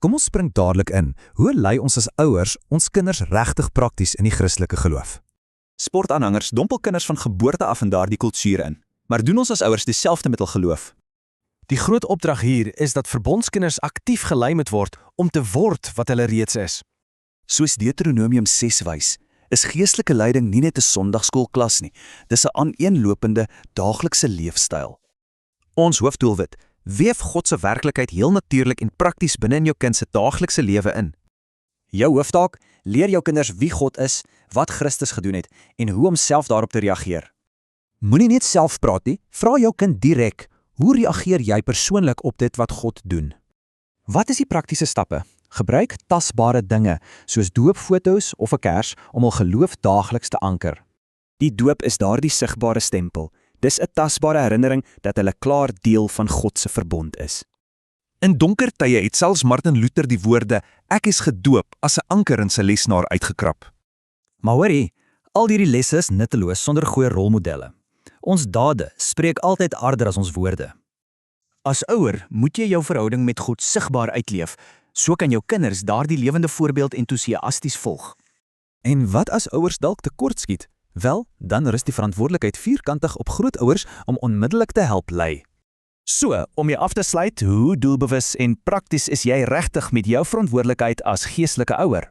Kom ons spring dadelik in. Hoe lei ons as ouers ons kinders regtig prakties in die Christelike geloof? Sportaanhangers dompel kinders van geboorte af in daardie kultuur in. Maar doen ons as ouers dieselfde met hul geloof? Die groot opdrag hier is dat verbondskinders aktief gelei moet word om te word wat hulle reeds is. Soos Deuteronomium 6 wys, is geestelike leiding nie net 'n sondagskoolklas nie, dis 'n aaneenlopende daaglikse leefstyl. Ons hoofdoelwit: weef God se werklikheid heel natuurlik en prakties binne in jou kind se daaglikse lewe in. Jou hooftaak: leer jou kinders wie God is, wat Christus gedoen het en hoe om self daarop te reageer. Moenie net self praat nie, vra jou kind direk, hoe reageer jy persoonlik op dit wat God doen? Wat is die praktiese stappe? Gebruik tasbare dinge, soos doopfoto's of 'n kers, om hul geloof daagliks te anker. Die doop is daardie sigbare stempel. Dis 'n tasbare herinnering dat hulle klaar deel van God se verbond is. In donker tye het selfs Martin Luther die woorde "ek is gedoop" as 'n anker in sy lesenaar uitgekrap. Maar hoorie, al hierdie lesse is nutteloos sonder goeie rolmodelle. Ons dade spreek altyd harder as ons woorde. As ouer moet jy jou verhouding met God sigbaar uitleef, so kan jou kinders daardie lewende voorbeeld entoesiasties volg. En wat as ouers dalk tekortskiet? Wel, dan rus die verantwoordelikheid vierkantig op grootouers om onmiddellik te help lei. So, om jy af te sluit, hoe doelbewus en prakties is jy regtig met jou verantwoordelikheid as geestelike ouer?